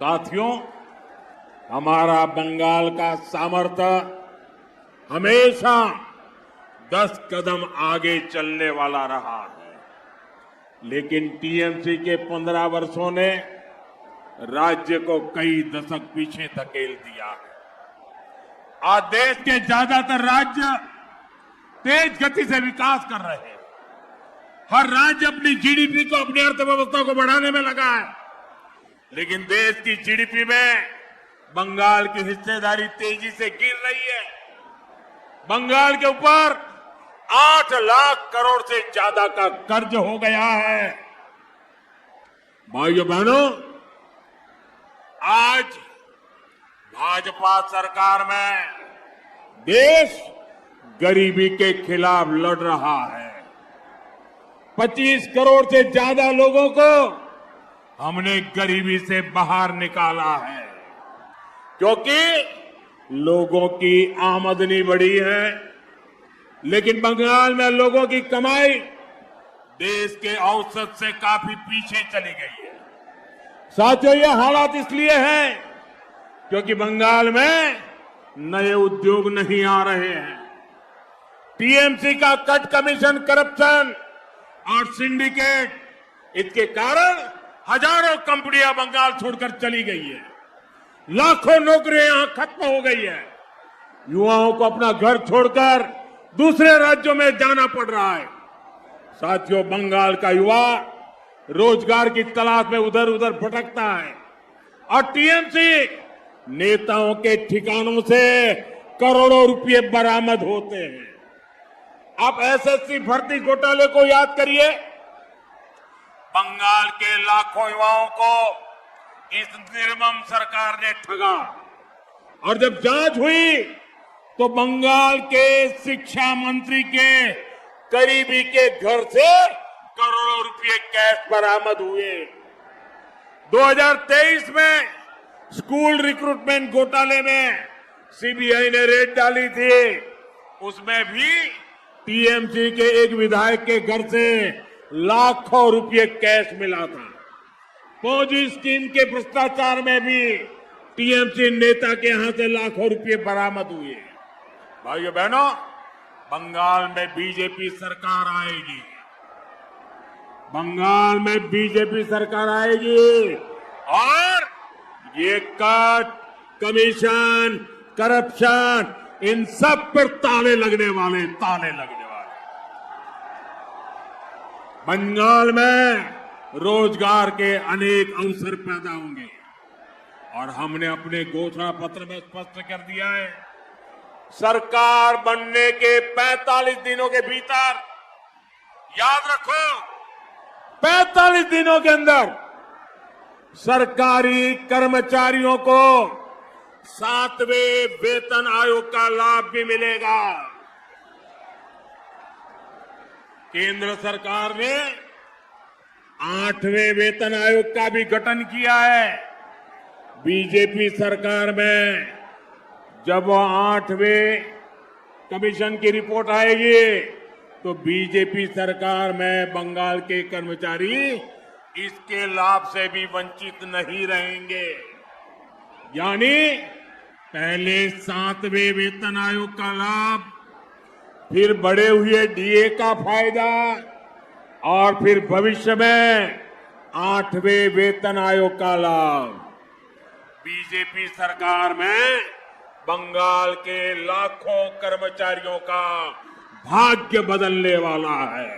साथियों, हमारा बंगाल का सामर्थ्य हमेशा 10 कदम आगे चलने वाला रहा है, लेकिन टीएमसी के 15 वर्षों ने राज्य को कई दशक पीछे धकेल दिया है। आज देश के ज्यादातर राज्य तेज गति से विकास कर रहे हैं। हर राज्य अपनी जीडीपी को, अपनी अर्थव्यवस्था को बढ़ाने में लगा है, लेकिन देश की जीडीपी में बंगाल की हिस्सेदारी तेजी से गिर रही है। बंगाल के ऊपर 8 लाख करोड़ से ज्यादा का कर्ज हो गया है। भाइयों बहनों, आज भाजपा सरकार में देश गरीबी के खिलाफ लड़ रहा है। 25 करोड़ से ज्यादा लोगों को हमने गरीबी से बाहर निकाला है, क्योंकि लोगों की आमदनी बढ़ी है, लेकिन बंगाल में लोगों की कमाई देश के औसत से काफी पीछे चली गई है। साथियों, ये हालात इसलिए हैं क्योंकि बंगाल में नए उद्योग नहीं आ रहे हैं। टीएमसी का कट कमीशन, करप्शन और सिंडिकेट, इसके कारण हजारों कंपनियां बंगाल छोड़कर चली गई है। लाखों नौकरियां यहां खत्म हो गई है। युवाओं को अपना घर छोड़कर दूसरे राज्यों में जाना पड़ रहा है। साथियों, बंगाल का युवा रोजगार की तलाश में उधर उधर भटकता है और टीएमसी नेताओं के ठिकानों से करोड़ों रुपए बरामद होते हैं। आप एसएससी भर्ती घोटाले को याद करिए। बंगाल के लाखों युवाओं को इस निर्मम सरकार ने ठगा, और जब जांच हुई तो बंगाल के शिक्षा मंत्री के करीबी के घर से करोड़ों रुपए कैश बरामद हुए। 2023 में स्कूल रिक्रूटमेंट घोटाले में सीबीआई ने रेड डाली थी, उसमें भी टीएमसी के एक विधायक के घर से लाखों रुपए कैश मिला था। पोंजी स्कीम के भ्रष्टाचार में भी टीएमसी नेता के यहां से लाखों रुपए बरामद हुए। भाइयों बहनों, बंगाल में बीजेपी सरकार आएगी। बंगाल में बीजेपी सरकार आएगी और ये कट, कमीशन, करप्शन, इन सब पर ताले लगने वाले। बंगाल में रोजगार के अनेक अवसर पैदा होंगे और हमने अपने घोषणा पत्र में स्पष्ट कर दिया है, सरकार बनने के 45 दिनों के भीतर, याद रखो, 45 दिनों के अंदर सरकारी कर्मचारियों को 7वें वेतन आयोग का लाभ भी मिलेगा। केंद्र सरकार ने 8वें वेतन आयोग का भी गठन किया है। बीजेपी सरकार में जब 8वें कमीशन की रिपोर्ट आएगी तो बीजेपी सरकार में बंगाल के कर्मचारी इसके लाभ से भी वंचित नहीं रहेंगे। यानी पहले 7वें वेतन आयोग का लाभ, फिर बढ़े हुए डीए का फायदा और फिर भविष्य में 8वें वेतन आयोग का लाभ। बीजेपी सरकार में बंगाल के लाखों कर्मचारियों का भाग्य बदलने वाला है।